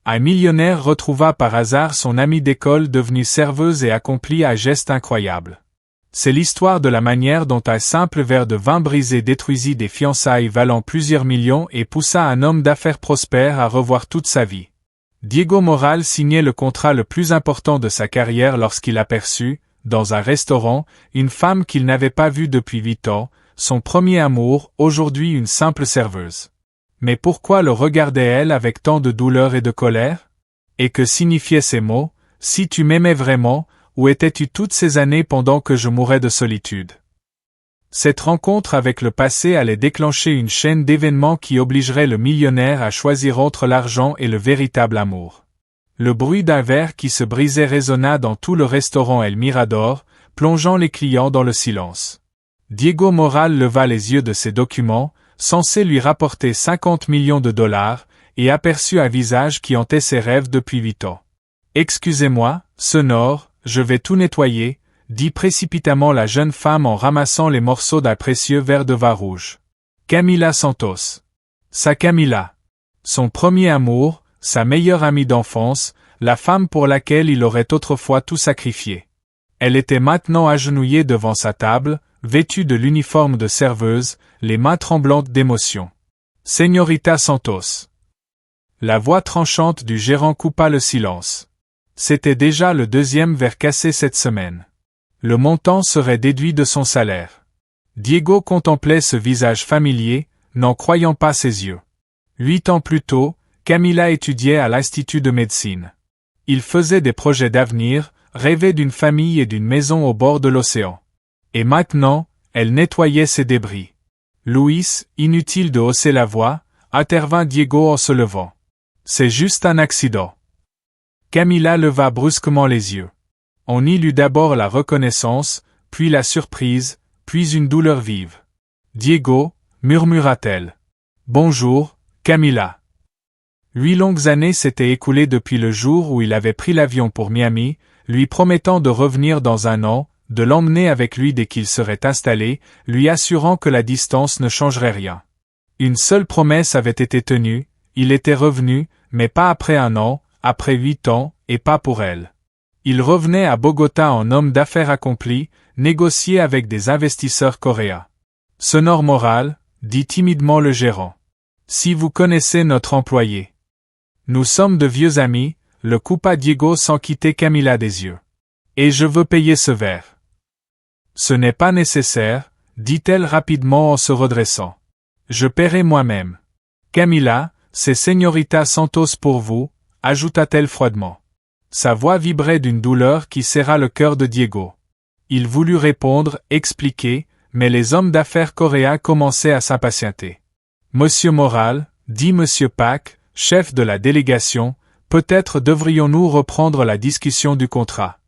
Un millionnaire retrouva par hasard son amie d'école devenue serveuse et accomplit un geste incroyable. C'est l'histoire de la manière dont un simple verre de vin brisé détruisit des fiançailles valant plusieurs millions et poussa un homme d'affaires prospère à revoir toute sa vie. Diego Moral signait le contrat le plus important de sa carrière lorsqu'il aperçut, dans un restaurant, une femme qu'il n'avait pas vue depuis 8 ans, son premier amour, aujourd'hui une simple serveuse. Mais pourquoi le regardait-elle avec tant de douleur et de colère? Et que signifiaient ces mots, « Si tu m'aimais vraiment, où étais-tu toutes ces années pendant que je mourais de solitude ?» Cette rencontre avec le passé allait déclencher une chaîne d'événements qui obligerait le millionnaire à choisir entre l'argent et le véritable amour. Le bruit d'un verre qui se brisait résonna dans tout le restaurant El Mirador, plongeant les clients dans le silence. Diego Moral leva les yeux de ses documents, censés lui rapporter 50 millions de dollars, et aperçut un visage qui hantait ses rêves depuis 8 ans. « Excusez-moi, Sonore, je vais tout nettoyer », dit précipitamment la jeune femme en ramassant les morceaux d'un précieux verre de vin rouge. Camila Santos. Sa Camila. Son premier amour, sa meilleure amie d'enfance, la femme pour laquelle il aurait autrefois tout sacrifié. Elle était maintenant agenouillée devant sa table, vêtue de l'uniforme de serveuse, les mains tremblantes d'émotion. « Señorita Santos. » La voix tranchante du gérant coupa le silence. C'était déjà le 2e verre cassé cette semaine. Le montant serait déduit de son salaire. Diego contemplait ce visage familier, n'en croyant pas ses yeux. 8 ans plus tôt, Camila étudiait à l'Institut de médecine. Il faisait des projets d'avenir, rêvait d'une famille et d'une maison au bord de l'océan. Et maintenant, elle nettoyait ses débris. « Luis, inutile de hausser la voix », intervint Diego en se levant. « C'est juste un accident. » Camila leva brusquement les yeux. On y lut d'abord la reconnaissance, puis la surprise, puis une douleur vive. « Diego », murmura-t-elle. « Bonjour, Camila. » 8 longues années s'étaient écoulées depuis le jour où il avait pris l'avion pour Miami, lui promettant de revenir dans 1 an, de l'emmener avec lui dès qu'il serait installé, lui assurant que la distance ne changerait rien. Une seule promesse avait été tenue, il était revenu, mais pas après 1 an, après 8 ans, et pas pour elle. Il revenait à Bogota en homme d'affaires accompli, négocier avec des investisseurs coréens. « Sonore Moral », dit timidement le gérant. « Si vous connaissez notre employé. »« Nous sommes de vieux amis », le coupa Diego sans quitter Camila des yeux. « Et je veux payer ce verre. »« Ce n'est pas nécessaire, » dit-elle rapidement en se redressant. « Je paierai moi-même. »« Camila, c'est Señorita Santos pour vous, » ajouta-t-elle froidement. Sa voix vibrait d'une douleur qui serra le cœur de Diego. Il voulut répondre, expliquer, mais les hommes d'affaires coréens commençaient à s'impatienter. « Monsieur Moral, dit Monsieur Pak, chef de la délégation, peut-être devrions-nous reprendre la discussion du contrat. »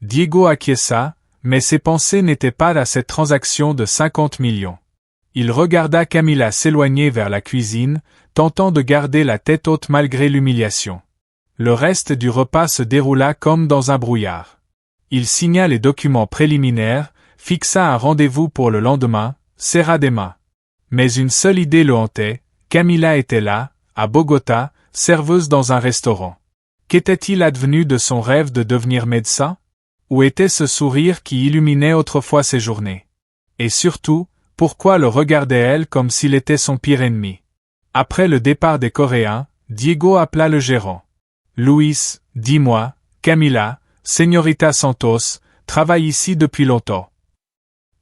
Diego acquiesça, mais ses pensées n'étaient pas à cette transaction de 50 millions. Il regarda Camila s'éloigner vers la cuisine, tentant de garder la tête haute malgré l'humiliation. Le reste du repas se déroula comme dans un brouillard. Il signa les documents préliminaires, fixa un rendez-vous pour le lendemain, serra des mains. Mais une seule idée le hantait, Camila était là, à Bogota, serveuse dans un restaurant. Qu'était-il advenu de son rêve de devenir médecin? Où était ce sourire qui illuminait autrefois ses journées? Et surtout, pourquoi le regardait-elle comme s'il était son pire ennemi? Après le départ des Coréens, Diego appela le gérant. « Luis, dis-moi, Camila, Señorita Santos, travaille ici depuis longtemps. »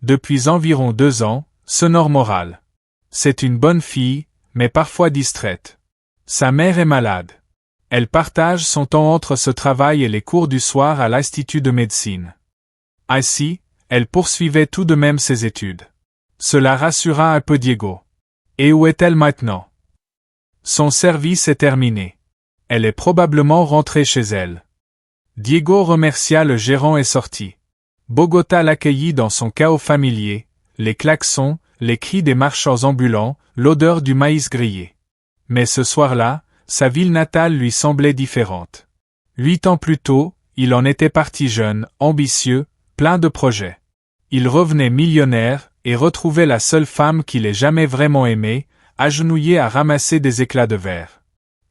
Depuis environ 2 ans, Sonore Moral. C'est une bonne fille, mais parfois distraite. Sa mère est malade. Elle partage son temps entre ce travail et les cours du soir à l'Institut de médecine. Ainsi, elle poursuivait tout de même ses études. Cela rassura un peu Diego. Et où est-elle maintenant? Son service est terminé. Elle est probablement rentrée chez elle. Diego remercia le gérant et sortit. Bogota l'accueillit dans son chaos familier, les klaxons, les cris des marchands ambulants, l'odeur du maïs grillé. Mais ce soir-là, sa ville natale lui semblait différente. 8 ans plus tôt, il en était parti jeune, ambitieux, plein de projets. Il revenait millionnaire et retrouvait la seule femme qu'il ait jamais vraiment aimée, agenouillée à ramasser des éclats de verre.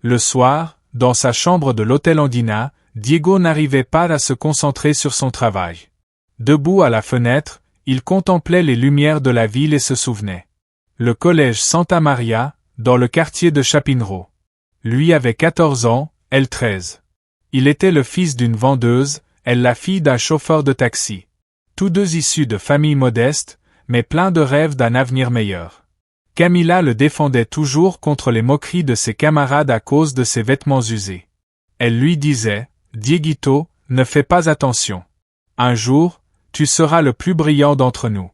Le soir, dans sa chambre de l'hôtel Andina, Diego n'arrivait pas à se concentrer sur son travail. Debout à la fenêtre, il contemplait les lumières de la ville et se souvenait. Le collège Santa Maria, dans le quartier de Chapinero. Lui avait 14 ans, elle 13. Il était le fils d'une vendeuse, elle la fille d'un chauffeur de taxi. Tous deux issus de familles modestes, mais pleins de rêves d'un avenir meilleur. Camila le défendait toujours contre les moqueries de ses camarades à cause de ses vêtements usés. Elle lui disait, « Dieguito, ne fais pas attention. Un jour, tu seras le plus brillant d'entre nous. »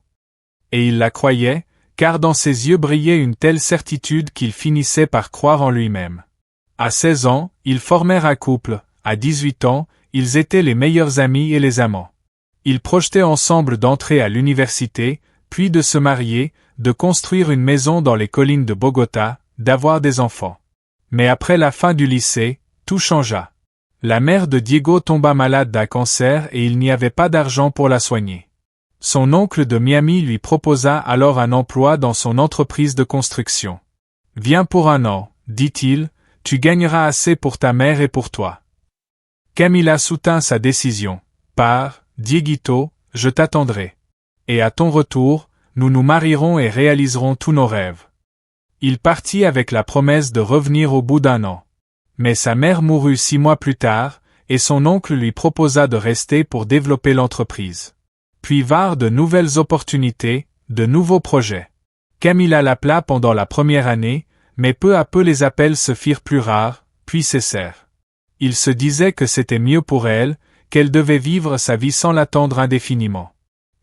Et il la croyait, car dans ses yeux brillait une telle certitude qu'il finissait par croire en lui-même. À 16 ans, ils formèrent un couple, à 18 ans, ils étaient les meilleurs amis et les amants. Ils projetaient ensemble d'entrer à l'université, puis de se marier, de construire une maison dans les collines de Bogota, d'avoir des enfants. Mais après la fin du lycée, tout changea. La mère de Diego tomba malade d'un cancer et il n'y avait pas d'argent pour la soigner. Son oncle de Miami lui proposa alors un emploi dans son entreprise de construction. « Viens pour un an, dit-il, tu gagneras assez pour ta mère et pour toi. » Camila soutint sa décision. « Pars, Dieguito, je t'attendrai. Et à ton retour, nous nous marierons et réaliserons tous nos rêves. » Il partit avec la promesse de revenir au bout d'un an. Mais sa mère mourut 6 mois plus tard, et son oncle lui proposa de rester pour développer l'entreprise. Puis vinrent de nouvelles opportunités, de nouveaux projets. Camila l'appela pendant la première année, mais peu à peu les appels se firent plus rares, puis cessèrent. Il se disait que c'était mieux pour elle, qu'elle devait vivre sa vie sans l'attendre indéfiniment.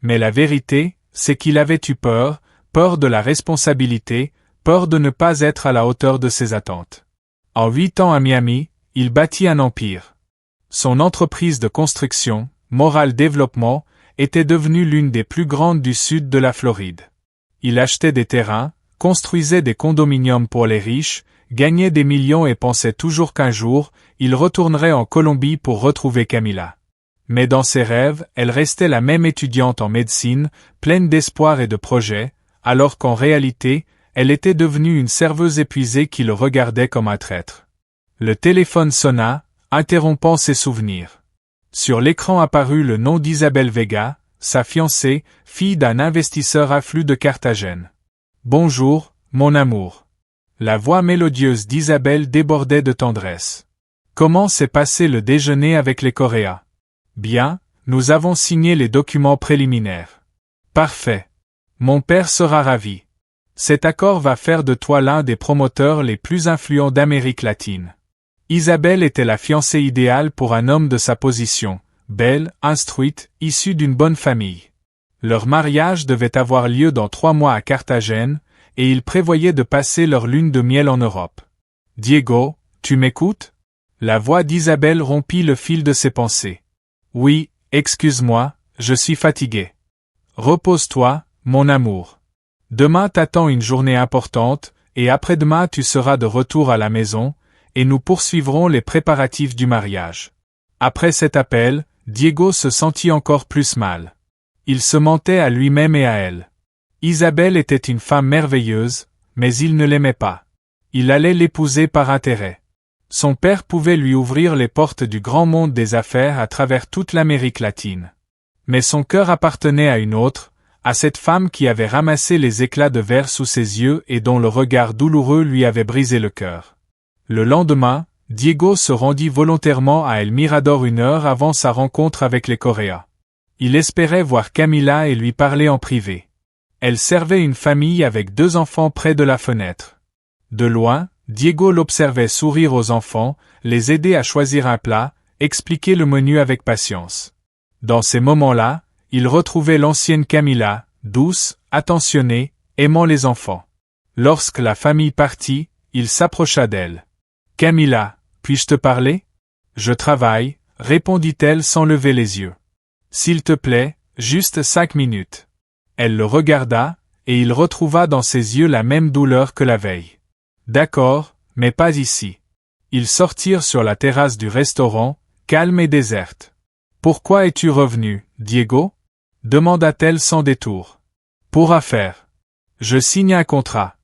Mais la vérité, c'est qu'il avait eu peur, peur de la responsabilité, peur de ne pas être à la hauteur de ses attentes. En 8 ans à Miami, il bâtit un empire. Son entreprise de construction, Moral Développement, était devenue l'une des plus grandes du sud de la Floride. Il achetait des terrains, construisait des condominiums pour les riches, gagnait des millions et pensait toujours qu'un jour, il retournerait en Colombie pour retrouver Camila. Mais dans ses rêves, elle restait la même étudiante en médecine, pleine d'espoir et de projets, alors qu'en réalité, elle était devenue une serveuse épuisée qui le regardait comme un traître. Le téléphone sonna, interrompant ses souvenirs. Sur l'écran apparut le nom d'Isabelle Vega, sa fiancée, fille d'un investisseur affluent de Carthagène. « Bonjour, mon amour. » La voix mélodieuse d'Isabelle débordait de tendresse. « Comment s'est passé le déjeuner avec les Coréas ? » « Bien, nous avons signé les documents préliminaires. »« Parfait. Mon père sera ravi. Cet accord va faire de toi l'un des promoteurs les plus influents d'Amérique latine. » Isabelle était la fiancée idéale pour un homme de sa position, belle, instruite, issue d'une bonne famille. Leur mariage devait avoir lieu dans 3 mois à Carthagène, et ils prévoyaient de passer leur lune de miel en Europe. « Diego, tu m'écoutes » La voix d'Isabelle rompit le fil de ses pensées. « Oui, excuse-moi, je suis fatigué. Repose-toi, mon amour. Demain t'attend une journée importante, et après-demain tu seras de retour à la maison, et nous poursuivrons les préparatifs du mariage. » Après cet appel, Diego se sentit encore plus mal. Il se mentait à lui-même et à elle. Isabelle était une femme merveilleuse, mais il ne l'aimait pas. Il allait l'épouser par intérêt. Son père pouvait lui ouvrir les portes du grand monde des affaires à travers toute l'Amérique latine. Mais son cœur appartenait à une autre, à cette femme qui avait ramassé les éclats de verre sous ses yeux et dont le regard douloureux lui avait brisé le cœur. Le lendemain, Diego se rendit volontairement à El Mirador 1 heure avant sa rencontre avec les Coréas. Il espérait voir Camila et lui parler en privé. Elle servait une famille avec 2 enfants près de la fenêtre. De loin, Diego l'observait sourire aux enfants, les aider à choisir un plat, expliquer le menu avec patience. Dans ces moments-là, il retrouvait l'ancienne Camila, douce, attentionnée, aimant les enfants. Lorsque la famille partit, il s'approcha d'elle. « Camila, puis-je te parler ? » « Je travaille, » répondit-elle sans lever les yeux. « S'il te plaît, juste 5 minutes. » Elle le regarda, et il retrouva dans ses yeux la même douleur que la veille. « D'accord, mais pas ici. » Ils sortirent sur la terrasse du restaurant, calme et déserte. « Pourquoi es-tu revenu, Diego ? » demanda-t-elle sans détour. « Pour affaires. Je signe un contrat.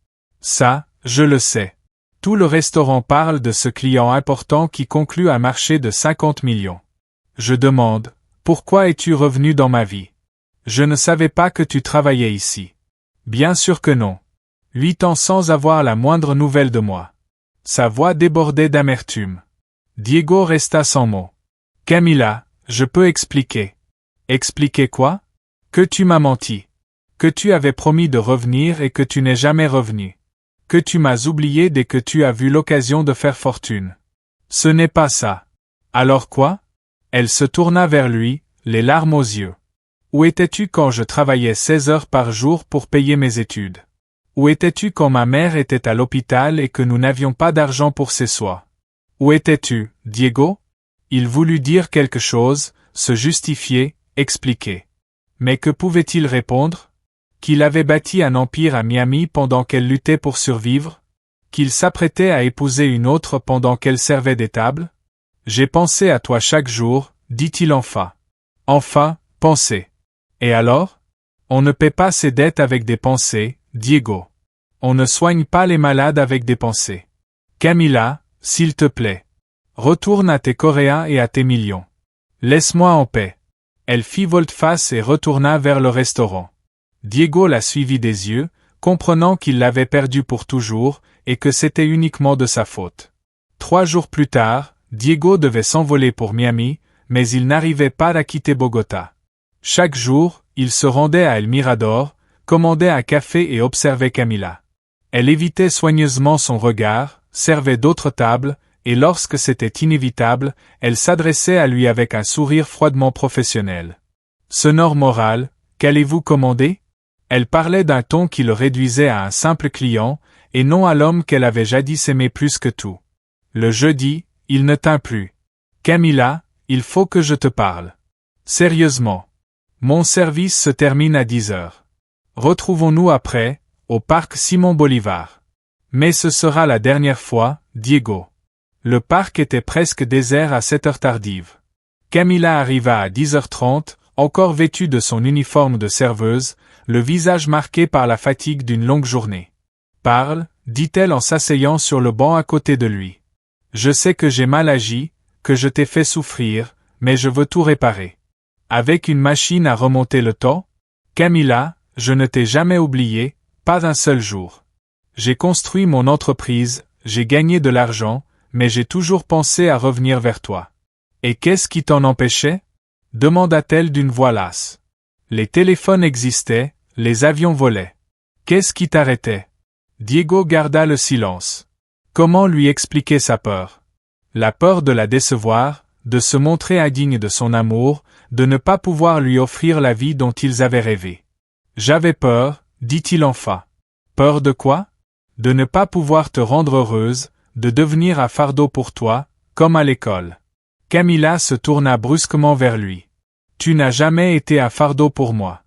Ça, je le sais. Tout le restaurant parle de ce client important qui conclut un marché de 50 millions. Je demande, pourquoi es-tu revenu dans ma vie? Je ne savais pas que tu travaillais ici. Bien sûr que non. 8 ans sans avoir la moindre nouvelle de moi. Sa voix débordait d'amertume. Diego resta sans mots. Camila, je peux expliquer. Expliquer quoi? Que tu m'as menti. Que tu avais promis de revenir et que tu n'es jamais revenu. Que tu m'as oublié dès que tu as vu l'occasion de faire fortune. Ce n'est pas ça. Alors quoi? Elle se tourna vers lui, les larmes aux yeux. Où étais-tu quand je travaillais 16 heures par jour pour payer mes études? Où étais-tu quand ma mère était à l'hôpital et que nous n'avions pas d'argent pour ses soins? Où étais-tu, Diego? Il voulut dire quelque chose, se justifier, expliquer. Mais que pouvait-il répondre? Qu'il avait bâti un empire à Miami pendant qu'elle luttait pour survivre? Qu'il s'apprêtait à épouser une autre pendant qu'elle servait des tables? J'ai pensé à toi chaque jour, dit-il enfin. Enfin, penser. Et alors? On ne paie pas ses dettes avec des pensées, Diego. On ne soigne pas les malades avec des pensées. Camila, s'il te plaît. Retourne à tes Coréens et à tes millions. Laisse-moi en paix. Elle fit volte-face et retourna vers le restaurant. Diego la suivit des yeux, comprenant qu'il l'avait perdue pour toujours, et que c'était uniquement de sa faute. 3 jours plus tard, Diego devait s'envoler pour Miami, mais il n'arrivait pas à quitter Bogota. Chaque jour, il se rendait à El Mirador, commandait un café et observait Camila. Elle évitait soigneusement son regard, servait d'autres tables, et lorsque c'était inévitable, elle s'adressait à lui avec un sourire froidement professionnel. Sonore Moral, qu'allez-vous commander? Elle parlait d'un ton qui le réduisait à un simple client, et non à l'homme qu'elle avait jadis aimé plus que tout. Le jeudi, il ne tint plus. Camila, il faut que je te parle. Sérieusement. Mon service se termine à 10 heures. Retrouvons-nous après, au parc Simon Bolivar. Mais ce sera la dernière fois, Diego. Le parc était presque désert à cette heure tardive. Camila arriva à 10h30, encore vêtue de son uniforme de serveuse, le visage marqué par la fatigue d'une longue journée. Parle, dit-elle en s'asseyant sur le banc à côté de lui. Je sais que j'ai mal agi, que je t'ai fait souffrir, mais je veux tout réparer. Avec une machine à remonter le temps? Camila, je ne t'ai jamais oublié, pas un seul jour. J'ai construit mon entreprise, j'ai gagné de l'argent, mais j'ai toujours pensé à revenir vers toi. Et qu'est-ce qui t'en empêchait? Demanda-t-elle d'une voix lasse. Les téléphones existaient, les avions volaient. Qu'est-ce qui t'arrêtait? Diego garda le silence. Comment lui expliquer sa peur? La peur de la décevoir, de se montrer indigne de son amour, de ne pas pouvoir lui offrir la vie dont ils avaient rêvé. J'avais peur, dit-il enfin. Peur de quoi? De ne pas pouvoir te rendre heureuse, de devenir un fardeau pour toi, comme à l'école. Camila se tourna brusquement vers lui. Tu n'as jamais été un fardeau pour moi.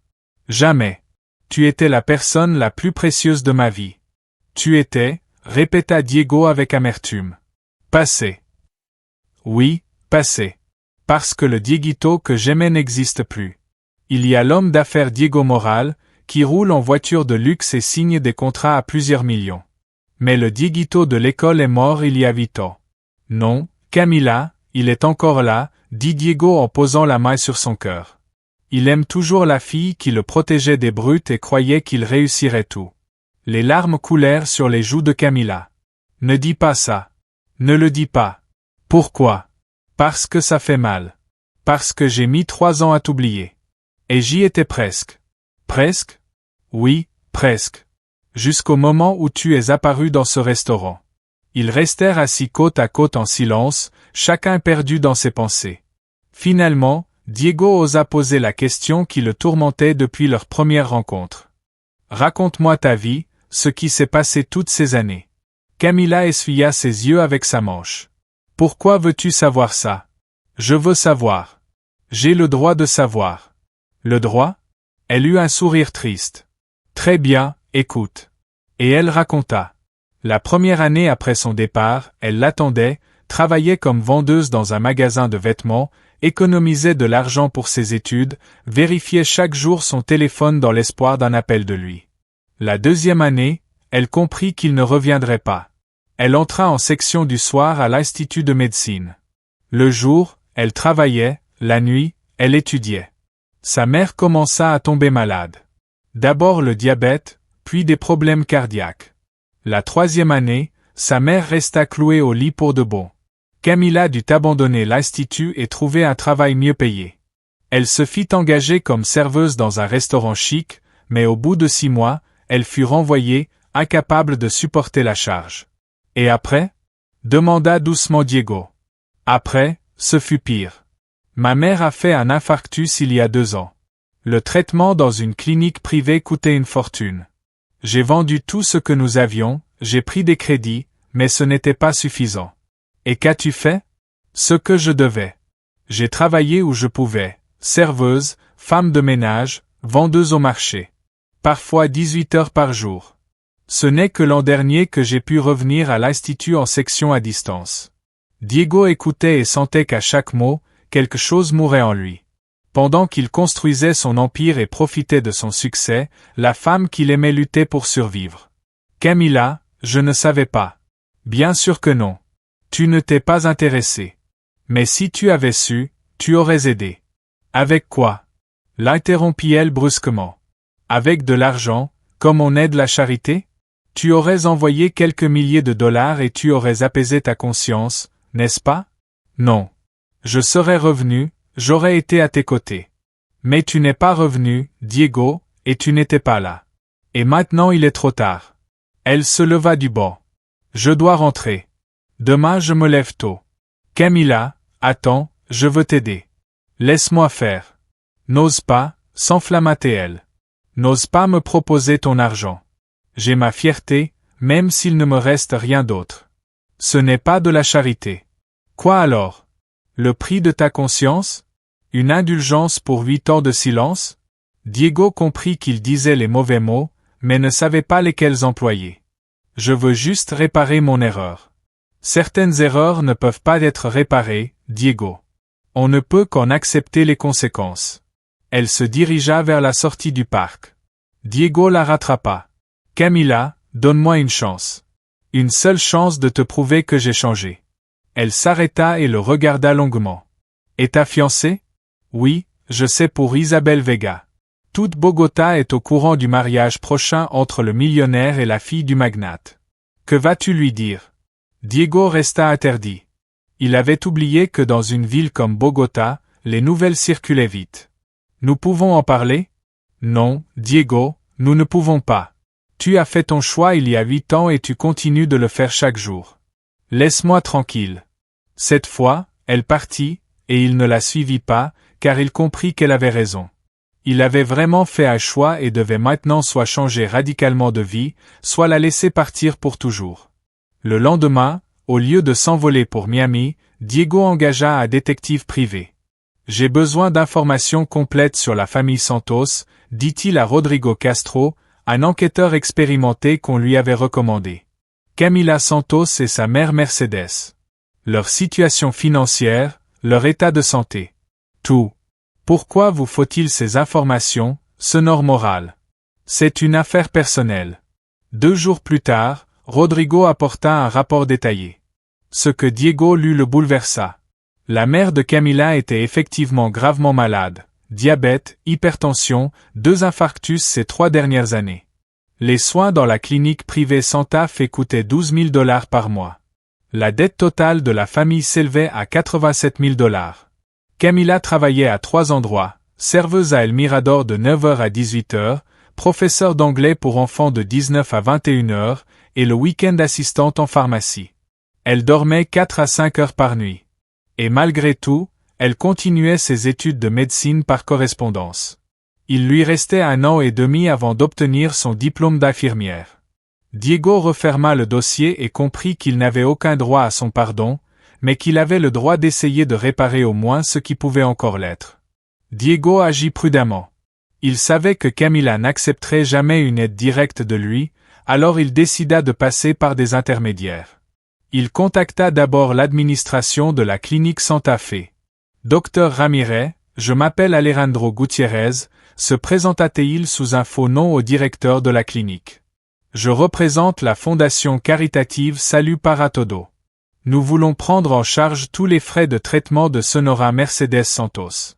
Jamais. Tu étais la personne la plus précieuse de ma vie. Tu étais, répéta Diego avec amertume. Passé. Oui, passé. Parce que le Dieguito que j'aimais n'existe plus. Il y a l'homme d'affaires Diego Moral, qui roule en voiture de luxe et signe des contrats à plusieurs millions. Mais le Dieguito de l'école est mort il y a 8 ans. Non, Camila, il est encore là, dit Diego en posant la main sur son cœur. Il aime toujours la fille qui le protégeait des brutes et croyait qu'il réussirait tout. Les larmes coulèrent sur les joues de Camila. Ne dis pas ça. Ne le dis pas. Pourquoi? Parce que ça fait mal. Parce que j'ai mis 3 ans à t'oublier. Et j'y étais presque. Presque? Oui, presque. Jusqu'au moment où tu es apparu dans ce restaurant. Ils restèrent assis côte à côte en silence, chacun perdu dans ses pensées. Finalement, Diego osa poser la question qui le tourmentait depuis leur première rencontre. Raconte-moi ta vie, ce qui s'est passé toutes ces années. Camila essuya ses yeux avec sa manche. Pourquoi veux-tu savoir ça? Je veux savoir. J'ai le droit de savoir. Le droit? Elle eut un sourire triste. Très bien, écoute. Et elle raconta. La première année après son départ, elle l'attendait, travaillait comme vendeuse dans un magasin de vêtements, économisait de l'argent pour ses études, vérifiait chaque jour son téléphone dans l'espoir d'un appel de lui. La deuxième année, elle comprit qu'il ne reviendrait pas. Elle entra en section du soir à l'Institut de médecine. Le jour, elle travaillait, la nuit, elle étudiait. Sa mère commença à tomber malade. D'abord le diabète, puis des problèmes cardiaques. La 3e année, sa mère resta clouée au lit pour de bon. Camilla dut abandonner l'institut et trouver un travail mieux payé. Elle se fit engager comme serveuse dans un restaurant chic, mais au bout de 6 mois, elle fut renvoyée, incapable de supporter la charge. Et après? Demanda doucement Diego. Après, ce fut pire. Ma mère a fait un infarctus il y a 2 ans. Le traitement dans une clinique privée coûtait une fortune. J'ai vendu tout ce que nous avions, j'ai pris des crédits, mais ce n'était pas suffisant. Et qu'as-tu fait? Ce que je devais. J'ai travaillé où je pouvais, serveuse, femme de ménage, vendeuse au marché. Parfois 18 heures par jour. Ce n'est que l'an dernier que j'ai pu revenir à l'institut en section à distance. Diego écoutait et sentait qu'à chaque mot, quelque chose mourait en lui. Pendant qu'il construisait son empire et profitait de son succès, la femme qu'il aimait luttait pour survivre. Camilla, je ne savais pas. Bien sûr que non. Tu ne t'es pas intéressé. Mais si tu avais su, tu aurais aidé. Avec quoi? L'interrompit-elle brusquement. Avec de l'argent, comme on aide la charité? Tu aurais envoyé quelques milliers de dollars et tu aurais apaisé ta conscience, n'est-ce pas? Non. Je serais revenu, j'aurais été à tes côtés. Mais tu n'es pas revenu, Diego, et tu n'étais pas là. Et maintenant il est trop tard. Elle se leva du banc. Je dois rentrer. Demain je me lève tôt. Camilla, attends, je veux t'aider. Laisse-moi faire. N'ose pas, s'enflamma-t-elle. N'ose pas me proposer ton argent. J'ai ma fierté, même s'il ne me reste rien d'autre. Ce n'est pas de la charité. Quoi alors? Le prix de ta conscience? Une indulgence pour 8 ans de silence? Diego comprit qu'il disait les mauvais mots, mais ne savait pas lesquels employer. Je veux juste réparer mon erreur. Certaines erreurs ne peuvent pas être réparées, Diego. On ne peut qu'en accepter les conséquences. Elle se dirigea vers la sortie du parc. Diego la rattrapa. Camilla, donne-moi une chance. Une seule chance de te prouver que j'ai changé. Elle s'arrêta et le regarda longuement. Et ta fiancée? Oui, je sais pour Isabel Vega. Toute Bogota est au courant du mariage prochain entre le millionnaire et la fille du magnate. Que vas-tu lui dire? Diego resta interdit. Il avait oublié que dans une ville comme Bogota, les nouvelles circulaient vite. Nous pouvons en parler? Non, Diego, nous ne pouvons pas. Tu as fait ton choix il y a 8 ans et tu continues de le faire chaque jour. Laisse-moi tranquille. Cette fois, elle partit, et il ne la suivit pas, car il comprit qu'elle avait raison. Il avait vraiment fait un choix et devait maintenant soit changer radicalement de vie, soit la laisser partir pour toujours. Le lendemain, au lieu de s'envoler pour Miami, Diego engagea un détective privé. J'ai besoin d'informations complètes sur la famille Santos, dit-il à Rodrigo Castro, un enquêteur expérimenté qu'on lui avait recommandé. Camila Santos et sa mère Mercedes. Leur situation financière, leur état de santé. Tout. Pourquoi vous faut-il ces informations, sonore moral? C'est une affaire personnelle. 2 jours plus tard, Rodrigo apporta un rapport détaillé. Ce que Diego lut le bouleversa. La mère de Camila était effectivement gravement malade. Diabète, hypertension, 2 infarctus ces 3 dernières années. Les soins dans la clinique privée Santa Fe coûtaient 12 000 $ par mois. La dette totale de la famille s'élevait à 87 000 $. Camila travaillait à 3 endroits, serveuse à El Mirador de 9h à 18h, professeur d'anglais pour enfants de 19 à 21h, et le week-end assistante en pharmacie. Elle dormait 4 à 5 heures par nuit. Et malgré tout, elle continuait ses études de médecine par correspondance. Il lui restait 1 an et demi avant d'obtenir son diplôme d'infirmière. Diego referma le dossier et comprit qu'il n'avait aucun droit à son pardon, mais qu'il avait le droit d'essayer de réparer au moins ce qui pouvait encore l'être. Diego agit prudemment. Il savait que Camila n'accepterait jamais une aide directe de lui, alors il décida de passer par des intermédiaires. Il contacta d'abord l'administration de la clinique Santa Fe. Docteur Ramirez, je m'appelle Alejandro Gutiérrez, se présenta-t-il sous un faux nom au directeur de la clinique. Je représente la fondation caritative Salut para Todo. Nous voulons prendre en charge tous les frais de traitement de Sonora Mercedes Santos.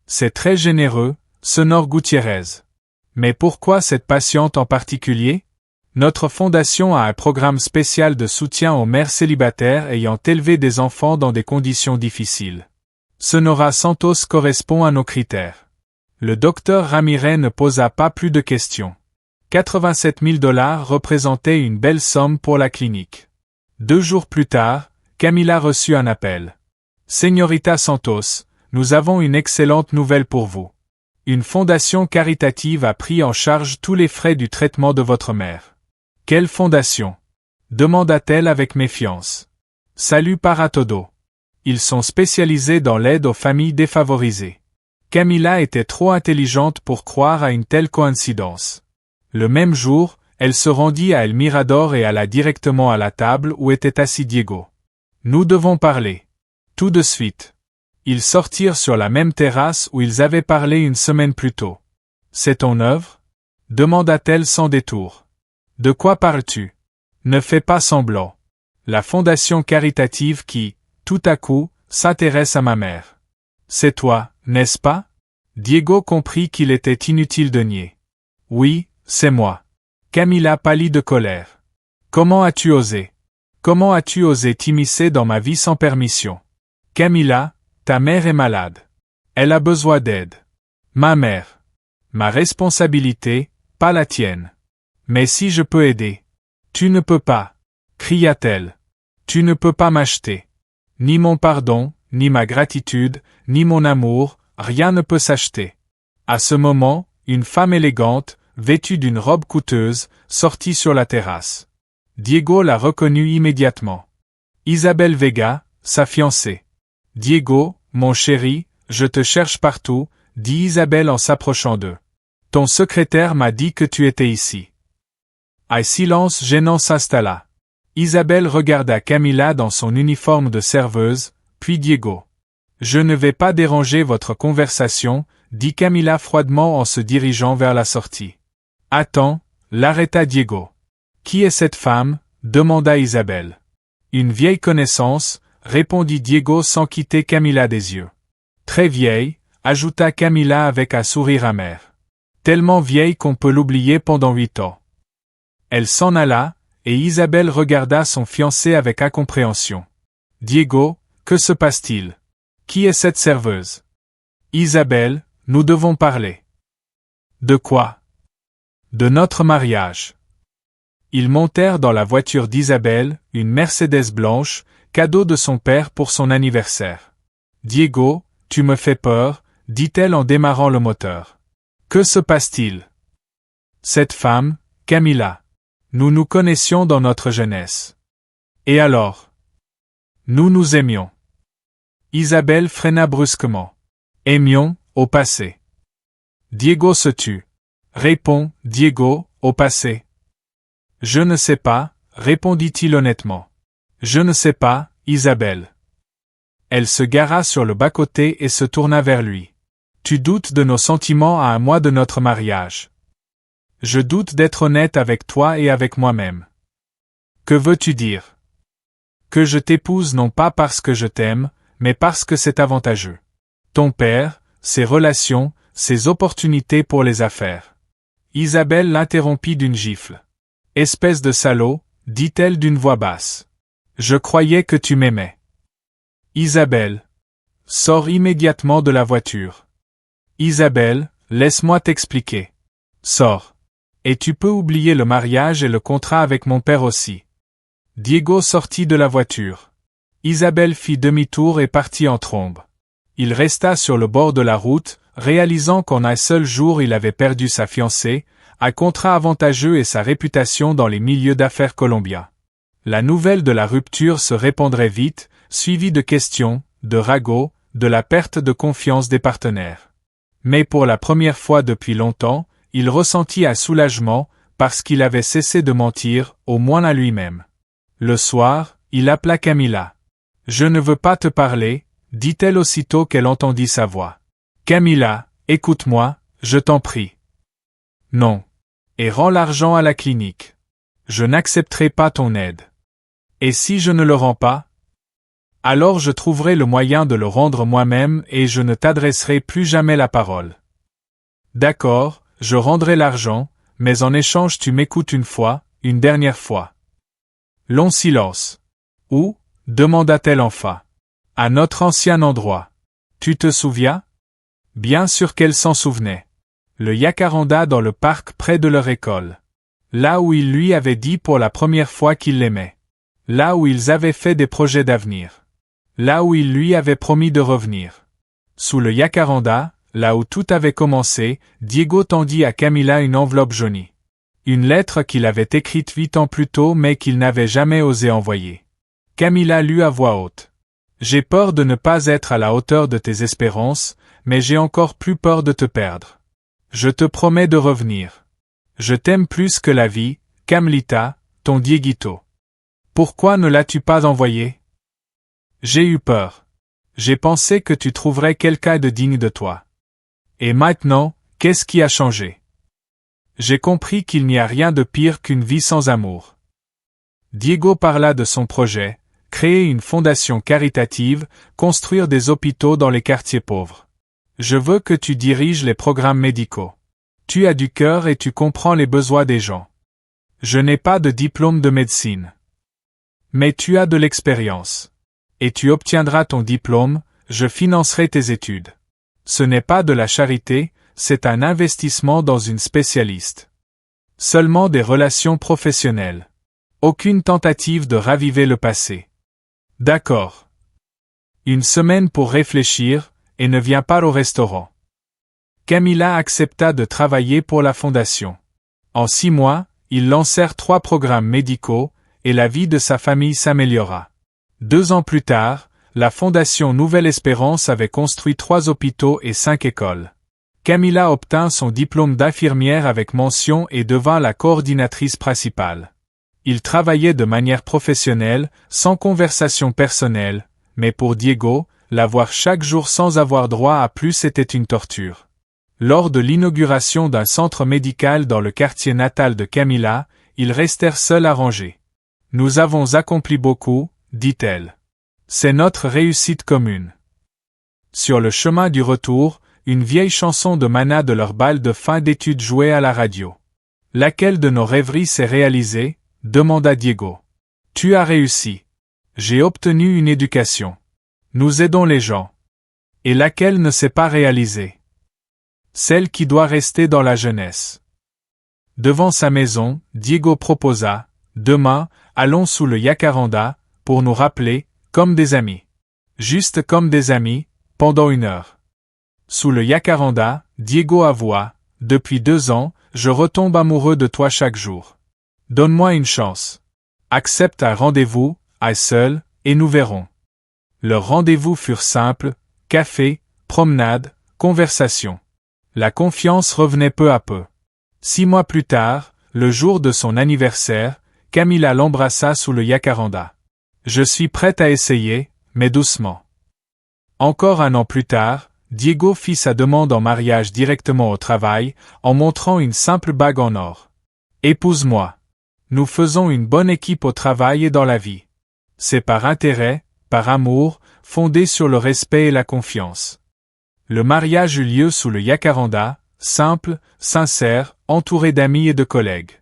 C'est très généreux, Sonor Gutiérrez. Mais pourquoi cette patiente en particulier? Notre fondation a un programme spécial de soutien aux mères célibataires ayant élevé des enfants dans des conditions difficiles. Sonora Santos correspond à nos critères. Le docteur Ramirez ne posa pas plus de questions. 87 000 $ représentaient une belle somme pour la clinique. 2 jours plus tard, Camila reçut un appel. Señorita Santos, nous avons une excellente nouvelle pour vous. Une fondation caritative a pris en charge tous les frais du traitement de votre mère. Quelle fondation? Demanda-t-elle avec méfiance. Salut para Todo. Ils sont spécialisés dans l'aide aux familles défavorisées. Camila était trop intelligente pour croire à une telle coïncidence. Le même jour, elle se rendit à El Mirador et alla directement à la table où était assis Diego. Nous devons parler. Tout de suite. Ils sortirent sur la même terrasse où ils avaient parlé une semaine plus tôt. C'est ton œuvre? Demanda-t-elle sans détour. De quoi parles-tu? Ne fais pas semblant. La fondation caritative qui, tout à coup, s'intéresse à ma mère. C'est toi, n'est-ce pas? Diego comprit qu'il était inutile de nier. Oui, c'est moi. Camila pâlit de colère. Comment as-tu osé? Comment as-tu osé t'immiscer dans ma vie sans permission? Camila, ta mère est malade. Elle a besoin d'aide. Ma mère. Ma responsabilité, pas la tienne. Mais si je peux aider. Tu ne peux pas, cria-t-elle. Tu ne peux pas m'acheter. Ni mon pardon, ni ma gratitude, ni mon amour, rien ne peut s'acheter. À ce moment, une femme élégante, vêtue d'une robe coûteuse, sortit sur la terrasse. Diego la reconnut immédiatement. Isabelle Vega, sa fiancée. Diego, mon chéri, je te cherche partout, dit Isabelle en s'approchant d'eux. Ton secrétaire m'a dit que tu étais ici. Un silence gênant s'installa. Isabelle regarda Camila dans son uniforme de serveuse, puis Diego. Je ne vais pas déranger votre conversation, dit Camila froidement en se dirigeant vers la sortie. Attends, l'arrêta Diego. Qui est cette femme? Demanda Isabelle. Une vieille connaissance, répondit Diego sans quitter Camila des yeux. Très vieille, ajouta Camila avec un sourire amer. Tellement vieille qu'on peut l'oublier pendant 8 ans. Elle s'en alla, et Isabelle regarda son fiancé avec incompréhension. Diego, que se passe-t-il? Qui est cette serveuse? Isabelle, nous devons parler. De quoi? De notre mariage. Ils montèrent dans la voiture d'Isabelle, une Mercedes blanche, cadeau de son père pour son anniversaire. Diego, tu me fais peur, dit-elle en démarrant le moteur. Que se passe-t-il? Cette femme, Camila. Nous nous connaissions dans notre jeunesse. Et alors? Nous nous aimions. Isabelle freina brusquement. Aimions, au passé. Diego se tut. Réponds, Diego, au passé. Je ne sais pas, répondit-il honnêtement. Je ne sais pas, Isabelle. Elle se gara sur le bas-côté et se tourna vers lui. Tu doutes de nos sentiments à un mois de notre mariage. Je doute d'être honnête avec toi et avec moi-même. Que veux-tu dire? Que je t'épouse non pas parce que je t'aime, mais parce que c'est avantageux. Ton père, ses relations, ses opportunités pour les affaires. Isabelle l'interrompit d'une gifle. Espèce de salaud, dit-elle d'une voix basse. Je croyais que tu m'aimais. Isabelle. Sors immédiatement de la voiture. Isabelle, laisse-moi t'expliquer. Sors. Et tu peux oublier le mariage et le contrat avec mon père aussi. Diego sortit de la voiture. Isabelle fit demi-tour et partit en trombe. Il resta sur le bord de la route, réalisant qu'en un seul jour il avait perdu sa fiancée, un contrat avantageux et sa réputation dans les milieux d'affaires colombiens. La nouvelle de la rupture se répandrait vite, suivie de questions, de ragots, de la perte de confiance des partenaires. Mais pour la première fois depuis longtemps, il ressentit un soulagement, parce qu'il avait cessé de mentir, au moins à lui-même. Le soir, il appela Camila. « Je ne veux pas te parler », dit-elle aussitôt qu'elle entendit sa voix. « Camila, écoute-moi, je t'en prie. » Non. Et rends l'argent à la clinique. Je n'accepterai pas ton aide. Et si je ne le rends pas? Alors je trouverai le moyen de le rendre moi-même et je ne t'adresserai plus jamais la parole. D'accord, je rendrai l'argent, mais en échange tu m'écoutes une fois, une dernière fois. Long silence. Où? Demanda-t-elle enfin. À notre ancien endroit. Tu te souviens? Bien sûr qu'elle s'en souvenait. Le Jacaranda dans le parc près de leur école. Là où il lui avait dit pour la première fois qu'il l'aimait. Là où ils avaient fait des projets d'avenir. Là où il lui avait promis de revenir. Sous le Jacaranda, là où tout avait commencé, Diego tendit à Camila une enveloppe jaunie. Une lettre qu'il avait écrite 8 ans plus tôt mais qu'il n'avait jamais osé envoyer. Camila lut à voix haute. J'ai peur de ne pas être à la hauteur de tes espérances, mais j'ai encore plus peur de te perdre. Je te promets de revenir. Je t'aime plus que la vie, Camlita, ton Dieguito. Pourquoi ne l'as-tu pas envoyé? J'ai eu peur. J'ai pensé que tu trouverais quelqu'un de digne de toi. Et maintenant, qu'est-ce qui a changé? J'ai compris qu'il n'y a rien de pire qu'une vie sans amour. Diego parla de son projet, créer une fondation caritative, construire des hôpitaux dans les quartiers pauvres. Je veux que tu diriges les programmes médicaux. Tu as du cœur et tu comprends les besoins des gens. Je n'ai pas de diplôme de médecine. Mais tu as de l'expérience. Et tu obtiendras ton diplôme, je financerai tes études. Ce n'est pas de la charité, c'est un investissement dans une spécialiste. Seulement des relations professionnelles. Aucune tentative de raviver le passé. D'accord. Une semaine pour réfléchir, et ne viens pas au restaurant. Camila accepta de travailler pour la fondation. En 6 mois, ils lancèrent 3 programmes médicaux, et la vie de sa famille s'améliora. 2 ans plus tard, la fondation Nouvelle Espérance avait construit 3 hôpitaux et 5 écoles. Camila obtint son diplôme d'infirmière avec mention et devint la coordinatrice principale. Il travaillait de manière professionnelle, sans conversation personnelle, mais pour Diego, la voir chaque jour sans avoir droit à plus était une torture. Lors de l'inauguration d'un centre médical dans le quartier natal de Camila, ils restèrent seuls à ranger. « Nous avons accompli beaucoup, dit-elle. C'est notre réussite commune. » Sur le chemin du retour, une vieille chanson de Maná de leur bal de fin d'études jouait à la radio. « Laquelle de nos rêveries s'est réalisée ?» demanda Diego. « Tu as réussi. J'ai obtenu une éducation. Nous aidons les gens. Et laquelle ne s'est pas réalisée? Celle qui doit rester dans la jeunesse. » Devant sa maison, Diego proposa, « Demain, allons sous le Jacaranda, pour nous rappeler, comme des amis. Juste comme des amis, pendant 1 heure. » Sous le Jacaranda, Diego avoua, « Depuis 2 ans, je retombe amoureux de toi chaque jour. Donne-moi une chance. Accepte un rendez-vous, à seul, et nous verrons. » Leurs rendez-vous furent simples, café, promenade, conversation. La confiance revenait peu à peu. 6 mois plus tard, le jour de son anniversaire, Camila l'embrassa sous le Jacaranda. « Je suis prête à essayer, mais doucement. » Encore 1 an plus tard, Diego fit sa demande en mariage directement au travail, en montrant une simple bague en or. « Épouse-moi. Nous faisons une bonne équipe au travail et dans la vie. C'est par intérêt, par amour, fondé sur le respect et la confiance. » Le mariage eut lieu sous le Jacaranda, simple, sincère, entouré d'amis et de collègues.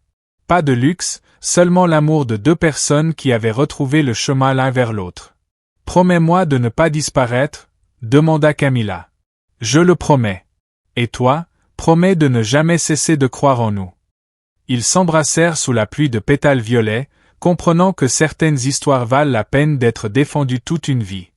Pas de luxe, seulement l'amour de 2 personnes qui avaient retrouvé le chemin l'un vers l'autre. « Promets-moi de ne pas disparaître ?» demanda Camila. « Je le promets. Et toi, promets de ne jamais cesser de croire en nous. » Ils s'embrassèrent sous la pluie de pétales violets, comprenant que certaines histoires valent la peine d'être défendues toute une vie.